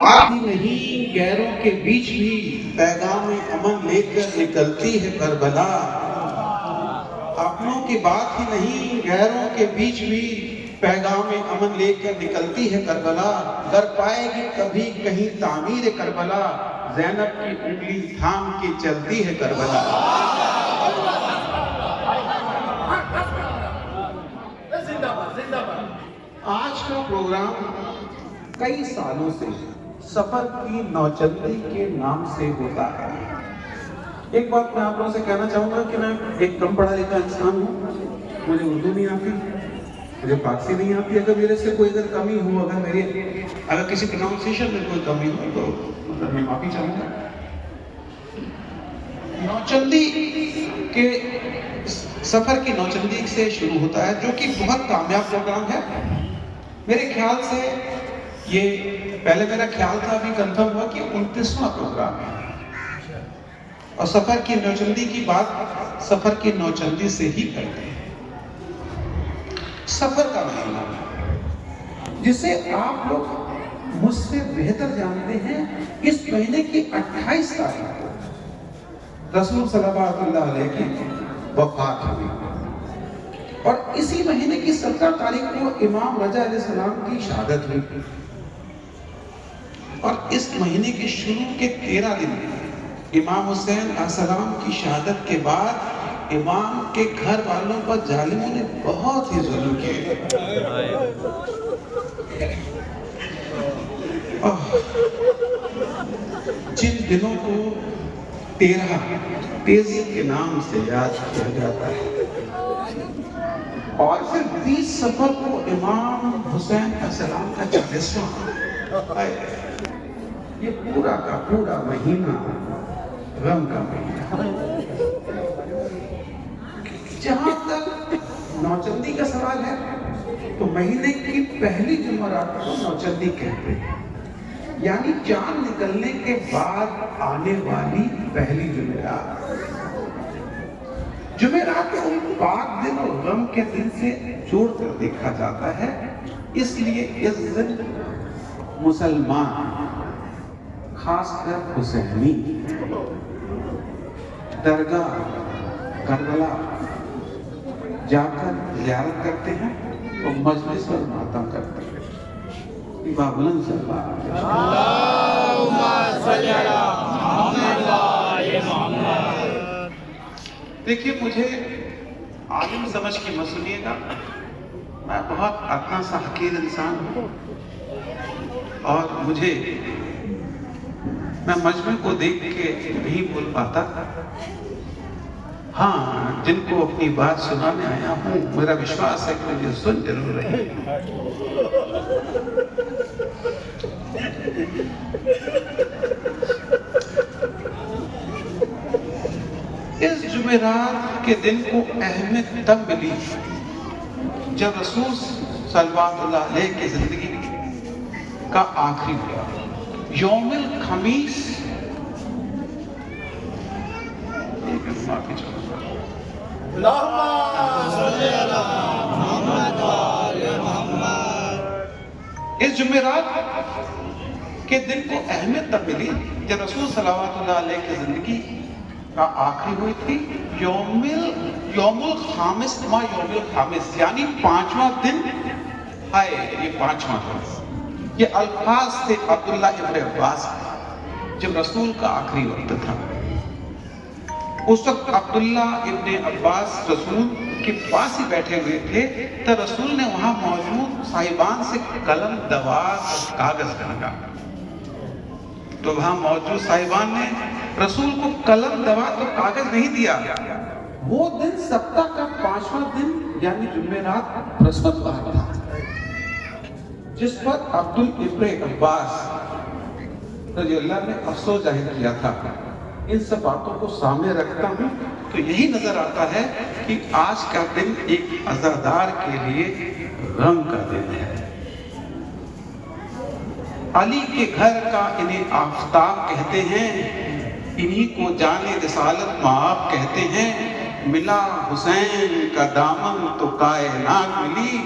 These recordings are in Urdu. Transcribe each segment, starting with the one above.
آتی نہیں غیروں کے بیچ بھی پیغام امن لے کر نکلتی ہے کربلا. اپنوں کی بات ہی نہیں غیروں کے بیچ بھی پیغام امن لے کر نکلتی ہے کربلا. کر پائے گی کبھی کہیں تعمیر کربلا, زینب کی انگلی تھام کے چلتی ہے کربلا. آج کا پروگرام کئی سالوں سے سفر کی نوچندی کے نام سے ہوتا ہے. ایک بات میں آپ لوگوں سے کہنا چاہوں گا کہ میں ایک کم پڑھا لکھا انسان ہوں. مجھے اردو نہیں آتی, مجھے فارسی نہیں آتی. اگر میرے سے کوئی کمی ہو, اگر کسی پروننسیشن میں کوئی کمی ہو تو میں معافی چاہوں گا. نوچندی کے سفر کی نوچندی سے شروع ہوتا ہے, جو کہ بہت کامیاب پروگرام ہے. میرے خیال سے یہ پہلے میرا خیال تھا, ابھی کنفرم ہوا کہ 29واں پروگرام ہے. اور سفر کی نوچندی کی بات سفر کی نوچندی سے ہی کرتے ہیں. سفر کا مہینہ جسے آپ لوگ مجھ سے بہتر جانتے ہیں, اس مہینے کی 28 تاریخ کو رسول صلی اللہ علیہ کی وفات ہوئی, اور اسی مہینے کی 17 تاریخ کو امام رضا علیہ السلام کی شہادت ہوئی. اور اس مہینے کے شروع کے 13 دن امام حسین علیہ السلام کی شہادت کے بعد امام کے گھر والوں پر ظالموں نے بہت ہی ظلم کیے. جن دنوں کو 13 تیزی کے نام سے یاد کیا جاتا ہے, اور پھر 20 صفر کو امام حسین علیہ السلام کا 40واں. یہ پورا کا پورا مہینہ غم کا مہینہ. جہاں تک نوچندی کا سوال ہے تو مہینے کی پہلی جمعرات کو نوچندی کہتے ہیں, یعنی چاند نکلنے کے بعد آنے والی پہلی جمعرات. جمعرات کو پاک دن اور غم کے دن سے جوڑ کر دیکھا جاتا ہے. اس لیے اس دن مسلمان, خاص کر حسینی, درگاہ کربلا جا کر زیارت کرتے ہیں اور مجلس پر ماتم کرتے ہیں. بابلند صلی اللہم صلی علی محمد و آل محمد. دیکھیے, مجھے عالم سمجھ کے مت سنیے گا, میں بہت ادنا سا حقیر انسان ہوں, اور میں مجمع کو دیکھ کے نہیں بول پاتا. ہاں, جن کو اپنی بات سنانے آیا ہوں, میرا وشواس ہے کہ مجھے سن ضرور رہے. اس جمعرات کے دن کو اہمیت تب ملی جب رسول صلی اللہ علیہ کی زندگی کا آخری ہوا. یوم الخمیس, اللہم صلی علی محمد و آل محمد. اس جمعرات کے دن کو اہمیت تب ملی جب رسول صلی اللہ علیہ کی زندگی کا آخری ہوئی تھی. یوم الخامس ما یوم الخامس, یعنی 5واں دن. یہ 5واں دن, یہ الفاظ تھے عبداللہ ابن عباس, جب رسول کا آخری وقت تھا. اس وقت عبداللہ ابن عباس رسول کے پاس ہی بیٹھے ہوئے تھے, تو رسول نے وہاں موجود صاحبان سے قلم, دوات اور کاغذ مانگا. تو وہاں موجود صاحبان نے رسول کو قلم, دوات اور کاغذ نہیں دیا. وہ دن سپتہ کا 5واں دن یعنی جمعرات برہسپتیوار تھا, جس پر عبداللہ ابن عباس رضی اللہ نے افسوس ظاہر کیا تھا. ان سب باتوں کو سامنے رکھتا ہوں تو یہی نظر آتا ہے کہ آج کا دن ایک عزادار کے لیے غم کا دن ہے. علی کے گھر کا انہیں آفتاب کہتے ہیں, انہی کو جان رسالت مآب کہتے ہیں. ملا حسین کا دامن تو کائنات ملی,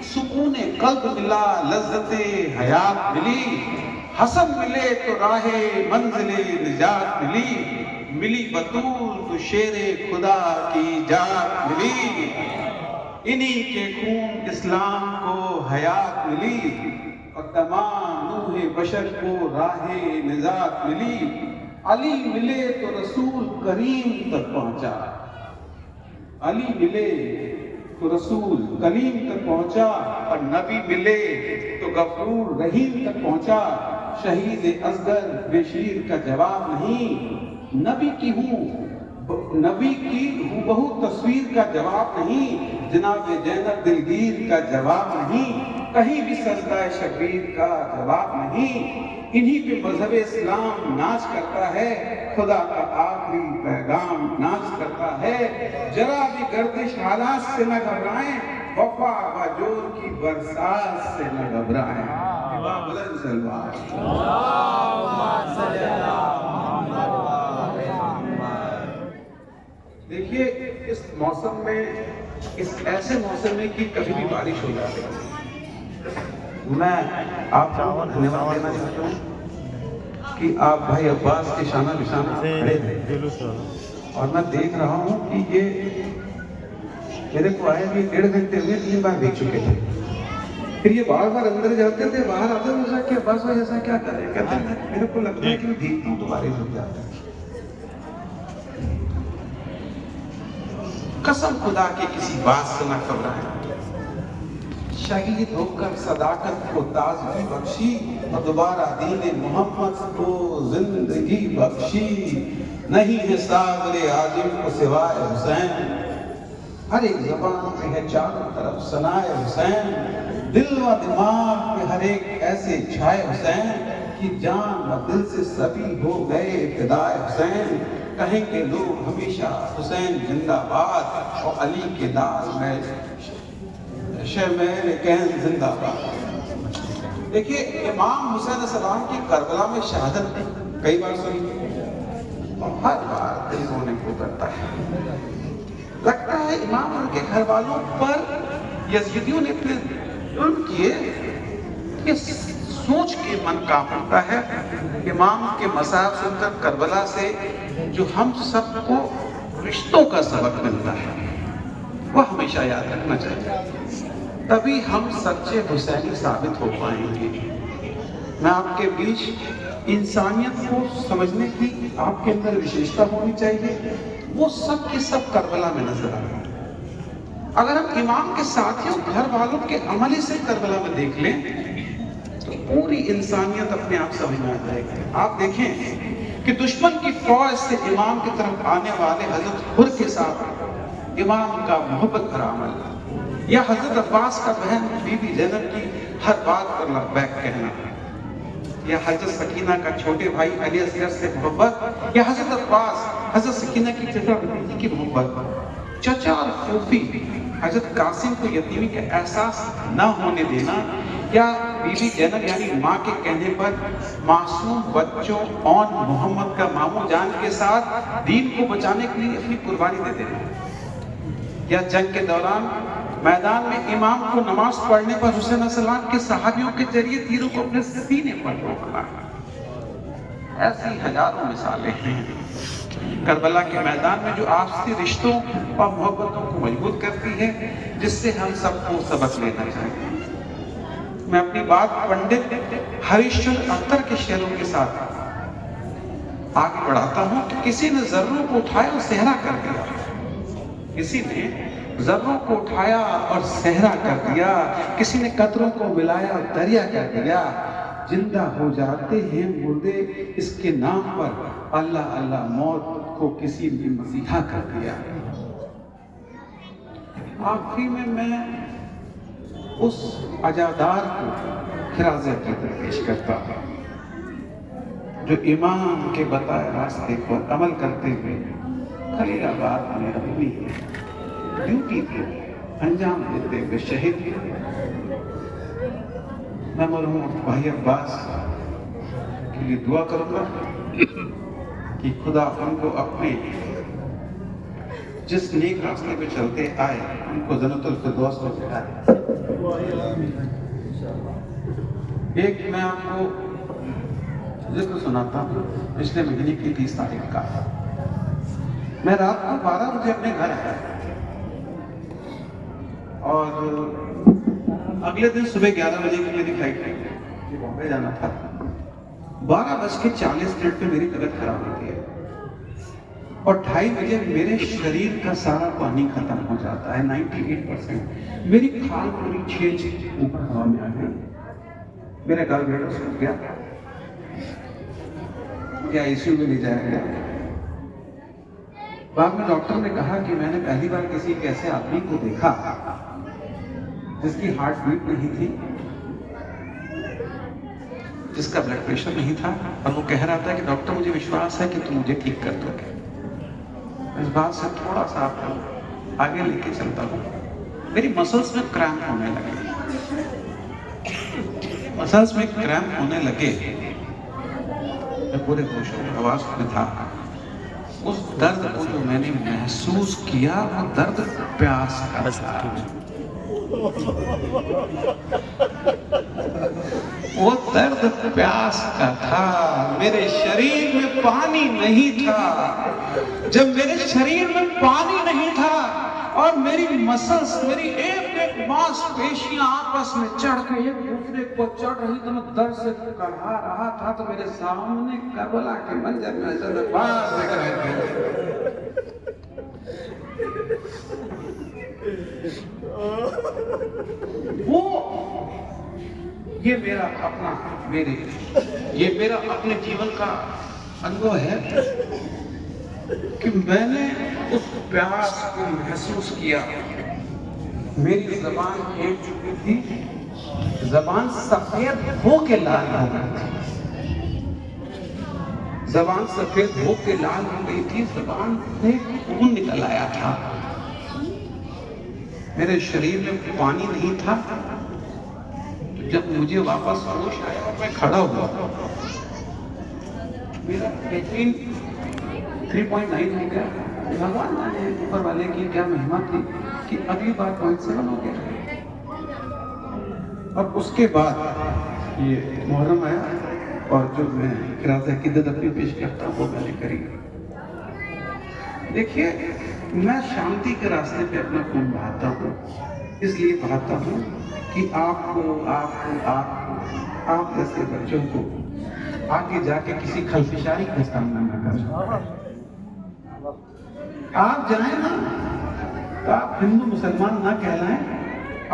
سکون قلب ملا, لذت حیات ملی. حسن ملے تو راہ منزل نجات ملی، ملی بطول تو شیر خدا کی جات ملی، انہی کے خون اسلام کو حیات ملی، اور تمام نوح بشر کو راہ نجات ملی، علی ملے تو رسول کریم تک پہنچا، علی ملے تو رسول کریم تک پہنچا، اور نبی ملے تو غفور رحیم تک پہنچا، شہید اصغر بے شیر کا جواب نہیں، نبی کی بہو تصویر کا جواب نہیں، جناب زینب دلگیر کا جواب نہیں، کہیں بھی سجدہ شبیر کا جواب نہیں، انہی پہ مذہب اسلام ناچ کرتا ہے، خدا کا آخری پیغام ناچ کرتا ہے، ذرا بھی گردش حالات سے نہ گھبرائیں، وفا و جور کی برسات سے نہ گھبرائیں۔ بلند سلوات۔ دیکھیے اس موسم میں، اس ایسے موسم میں کہ کبھی بھی بارش ہو جاتی ہے، میں آپ کو دھنیواد دینا چاہتا ہوں کہ آپ بھائی عباس کے شانہ بشانہ کھڑے تھے، اور میں دیکھ رہا ہوں کہ یہ میرے کو آئے بھی 1.5 گھنٹے ہوئے، 3 بار دیکھ چکے تھے، پھر یہ بار بار اندر جاتے تھے، باہر آتے تھے کہ عباس بھائی ایسا کیا کریں، کہتے ہیں میرے کو لگتا ہے کہ میں دیکھتا ہوں تو بارش ہو جاتا ہے۔ قسم خدا کے کسی بات سے نہ گھبرائیں، شہید ہو کر صداقت کو تازگی بخشی، اور دوبارہ دین محمد کو زندگی بخشی، نہیں ہے ساغر عاجم کو سوائے حسین، ہر ایک زبان پہ ہے چاروں طرف ثنائے حسین، دل و دماغ پہ ہر ایک ایسے چھائے حسین، کہ جان و دل سے سبھی ہو گئے فدائے حسین، کہیں گے لوگ ہمیشہ حسین زندہ باد، اور علی کے داغ میں شمع کہن زندہ باد۔ دیکھیے امام حسین علیہ السلام کی کربلا میں شہادت کئی بار سنی، اور ہر بار دل رونے کو کرتا ہے، لگتا ہے امام ان کے گھر والوں پر یزیدیوں نے اتنے ظلم کیے کہ سوچ کے من کانپ اٹھتا ہے۔ امام کے مصائب سن کر کربلا سے جو ہم سب کو رشتوں کا سبق ملتا ہے، وہ ہمیشہ یاد رکھنا چاہیے، تبھی ہم سچے حسینی ثابت ہو پائیں گے۔ میں آپ کے بیچ انسانیت کو سمجھنے کی آپ کے اندر وشیشتا ہونی چاہیے، وہ سب کے سب کربلا میں نظر آ رہے ہیں۔ اگر ہم امام کے ساتھیوں گھر والوں کے عملی سے کربلا میں دیکھ لیں تو پوری انسانیت اپنے آپ سمجھ میں آ جائے گی۔ آپ دیکھیں کہ دشمن کی فوج سے امام کی طرف آنے والے حضرت حر کے ساتھ امام کا محبت بھرا عمل، یا حضرت عباس کا بہن بی بی زینب کی ہر بات پر لبیک کہنا، یا حضرت سکینہ کا چھوٹے بھائی علی اصغر سے محبت، یا حضرت عباس حضرت سکینہ کی چچا بھتیجی کی محبت، چچا اور پھوپھی حضرت قاسم کو یتیمی کا احساس نہ ہونے دینا، یا بی بی زینب یعنی ماں کے کہنے پر معصوم بچوں اون محمد کا ماموں جان کے ساتھ دین کو بچانے کے لیے اپنی قربانی دے دینا، یا جنگ کے دوران میدان میں امام کو نماز پڑھنے پر حسین علیہ السلام کے صحابیوں کے ذریعے تیروں کو اپنے سینے پر روکنا۔ ایسی ہزاروں مثالیں ہیں کربلا کے میدان میں جو آپسی رشتوں اور محبتوں کو مضبوط کرتی ہے، جس سے ہم سب کو سبق لینا چاہیے۔ میں اپنی بات پنڈت ہریش چندر اختر کے شعروں کے ساتھ آگے بڑھاتا ہوں کہ کسی نے ذروں کو اٹھایا اور صحرا کر دیا، کسی نے ذروں کو اٹھایا اور صحرا کر دیا، کسی نے قطروں کو ملایا اور دریا کر دیا، زندہ ہو جاتے ہیں مردے اس کے نام پر، اللہ اللہ موت کو کسی نے مسیحا کر دیا۔ آخری میں اس عزادار کو خراج عقیدت پیش کرتا ہوں جو امام کے بتائے راستے پر عمل کرتے ہوئے خلیل آباد میں اپنی ڈیوٹی کو انجام دیتے ہوئے شہید ہوئے۔ میں مرحوم بھائی عباس کے لیے دعا کروں گا کہ خدا ان کو اپنے جس نیک راستے پہ چلتے آئے ان کو جنت الفردوس میں بٹھائے۔ ایک میں آپ کو ذکر سناتا ہوں پچھلے مہینے کی 30 تاریخ کا. میں رات کو 12 بجے اپنے گھر آیا اور اگلے دن صبح 11 بجے کی میری فلائٹ تھی, مجھے بامبے جانا تھا. 12:40 پہ میری طبیعت خراب ہوتی ہے اور 2:30 بجے میرے شریر کا سارا پانی ختم ہو جاتا ہے 98%. میری کھال پوری 6 اوپر ہوا میں آ گئی. میرا گال بلیڈر سوکھ گیا, مجھے آئی سی یو میں لے جایا گیا. بعد میں ڈاکٹر نے کہا کہ میں نے پہلی بار کسی ایک ایسے آدمی کو دیکھا جس کی ہارٹ بیٹ نہیں تھی, جس کا بلڈ پریشر نہیں تھا, اور وہ کہہ رہا تھا کہ ڈاکٹر مجھے وشواس ہے کہ تم مجھے ٹھیک کر دو گے. اس بات سے تھوڑا سا آپ کو آگے لے کے چلتا ہوں. میری مسلس میں کریمپ ہونے لگے, مسلس میں کریمپ ہونے لگے. میں پورے ہوش و حواس میں تھا. اس درد کو جو میں نے محسوس کیا وہ درد پیاس کا تھا. وہ درد پیاس کا تھا. میرے شریر میں پانی نہیں تھا. جب میرے شریر میں پانی نہیں تھا اور میری مسلس, میری ایک ایک ماس پیشیاں آپس میں چڑھ کے ایک دوسرے کو چڑھ رہی تو میں درد سے کڑھا رہا تھا, تو میرے سامنے کربلا کے منظر میں ایسے باز دیکھ رہے تھے. یہ میرا اپنے جیون کا انوبھو ہے کہ میں نے اس پیاس کو محسوس کیا. میری زبان پھیل چکی تھی, زبان سفید ہو کے لال ہو گئی تھی. زبان سفید ہو کے لال ہو گئی تھی, زبان سے خون نکل آیا تھا. میرے شریر میں پانی نہیں تھا. جب مجھے واپس ہوش آیا اور میں کھڑا ہوا, میرا یقین 3.9 ہو گیا. بھگوان جانے اوپر والے کی کیا مہمہ تھی کہ اگلی بار 0.7 ہو گیا. اور اس کے بعد یہ محرم آیا اور جو میں خراج عقیدت اپنی پیش کرتا ہوں وہ میں نے کری. دیکھیے, میں شانتی کے راستے پہ اپنا خون بہاتا ہوں. اس لیے بہاتا ہوں کہ آپ جیسے بچوں کو آگے جا کے کسی خلفشاری کا سامنا نہ کریں. آپ جائیں نا تو آپ ہندو مسلمان نہ کہلائیں,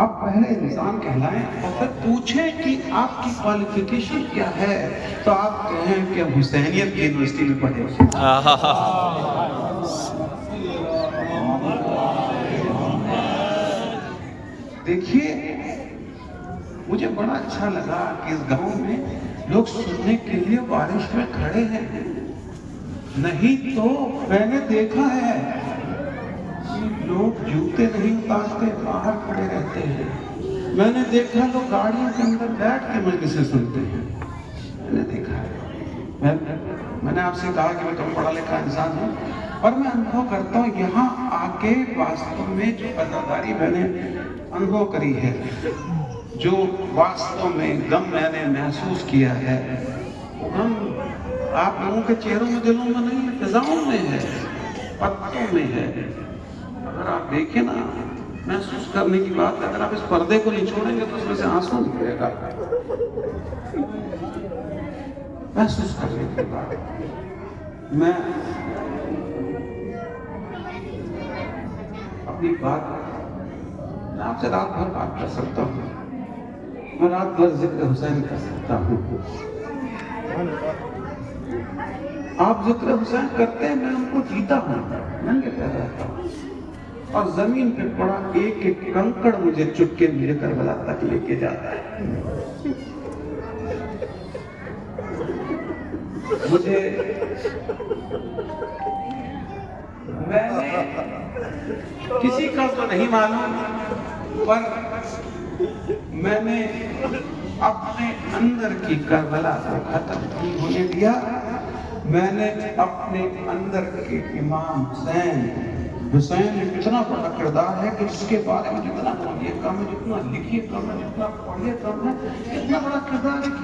آپ پہلے انسان کہلائیں اور پھر پوچھیں کہ آپ کی کوالیفیکیشن کیا ہے, تو آپ کہیں کہ ہم حسینیت کی یونیورسٹی میں پڑھے. دیکھیے, مجھے بڑا اچھا لگا کہ اس گاؤں میں لوگ سننے کے لیے بارش میں کھڑے ہیں. نہیں تو میں نے دیکھا ہے کہ لوگ جوتے نہیں اتارتے, باہر کھڑے رہتے ہیں. میں نے دیکھا لوگ گاڑیوں کے اندر بیٹھ کے مجلسیں سنتے ہیں. میں نے دیکھا ہے. میں نے آپ سے کہا کہ میں تو پڑھا لکھا انسان ہوں اور میں انوبھو کرتا ہوں یہاں آ کے واستو میں جو عزاداری میں نے انوبھو کری ہے, جو واستو میں غم میں نے محسوس کیا ہے, وہ غم آپ لوگوں کے چہروں میں, دلوں میں نہیں ہے, فضاؤں میں ہے, پتوں میں ہے. اگر آپ دیکھیں نا, محسوس کرنے کی بات, اگر آپ اس پردے کو نہیں چھوڑیں گے تو اس میں سے آنسو نکلے گا. محسوس کرنے کی بات. میں اپنی بات میں آپ سے رات بھر بات کر سکتا ہوں. میں رات بھر ذکر حسین کر سکتا ہوں. آپ ذکر حسین کرتے ہیں, میں ان کو جیتا ہوں, ننگے پیر رہتا ہوں. اور زمین پہ پڑا ایک ایک کنکڑ مجھے چک کے میرے کربلا تک لے کے جاتا ہے. میں نے کسی کا تو نہیں معلوم, پر میں نے اپنے اندر کی کربلا کو ختم نہیں ہونے دیا. میں نے اپنے اندر کے امام حسین اتنا بڑا کردار ہے کہ جس کے بارے میں جتنا پڑھیے کم ہے, جتنا لکھیے کم ہے, جتنا پڑھیے کم ہے. اتنا بڑا کردار ہے کہ